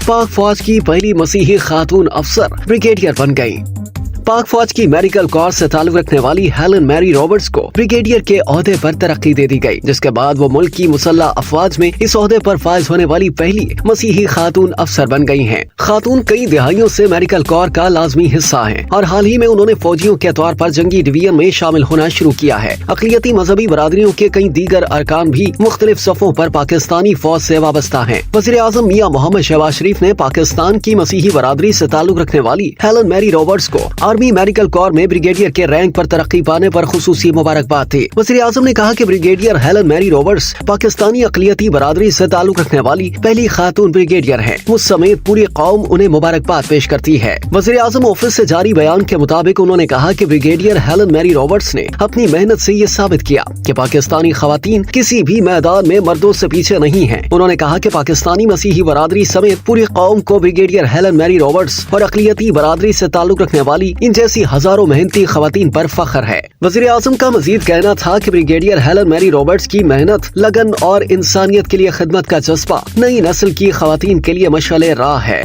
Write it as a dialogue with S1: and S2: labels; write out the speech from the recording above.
S1: पाक फौज की पहली मसीही खातून अफसर ब्रिगेडियर बन गयी। पाक फौज की मेडिकल कोर से ताल्लुक रखने वाली हेलन मैरी रॉबर्ट्स को ब्रिगेडियर के ओहदे पर तरक्की दे दी गई, जिसके बाद वो मुल्क की मुसल्लह अफवाज में इस ओहदे पर फाइज होने वाली पहली मसीही खातून अफसर बन गई हैं। खातून कई दिहाइयों से मेडिकल कोर का लाजमी हिस्सा हैं और हाल ही में उन्होंने फौजियों के तौर पर जंगी डिवीजन में शामिल होना शुरू किया है। अक़लियती मजहबी बरादरियों के कई दीगर अरकान भी मुख्तलिफ सफ़ों पर पाकिस्तानी फौज से वाबस्ता हैं। वज़ीर आज़म मियां मोहम्मद शहबाज शरीफ ने पाकिस्तान की मसीही बरादरी से ताल्लुक रखने वाली हेलन मैरी रॉबर्ट्स को आर्मी मेडिकल कोर में ब्रिगेडियर के रैंक पर तरक्की पाने पर खुसूसी मुबारकबाद दी। वज़ीर आज़म ने कहा कि brigadier Helen Mary Roberts Pakistani अक़लियती बरादरी से ताल्लुक रखने वाली पहली खातून ब्रिगेडियर हैं। मुझ समेत पूरी कौम उन्हें मुबारकबाद पेश करती है। वज़ीर आज़म ऑफिस से जारी बयान के मुताबिक उन्होंने कहा कि ब्रिगेडियर हेलन मैरी रॉबर्ट्स ने अपनी मेहनत से ये साबित किया कि पाकिस्तानी खवातीन किसी भी मैदान में मर्दों से पीछे नहीं है। उन्होंने कहा कि पाकिस्तानी मसीही बरादरी समेत पूरी कौम को ब्रिगेडियर हेलन मैरी रॉबर्ट्स और अक़लियती बरादरी से ताल्लुक रखने वाली इन जैसी हजारों मेहनती खवातीन पर फख्र है। वज़ीर आज़म का मजीद कहना था कि ब्रिगेडियर हेलन मैरी रॉबर्ट्स की मेहनत, लगन और इंसानियत के लिए खिदमत का जज्बा नई नस्ल की खवातीन के लिए मशाले राह है।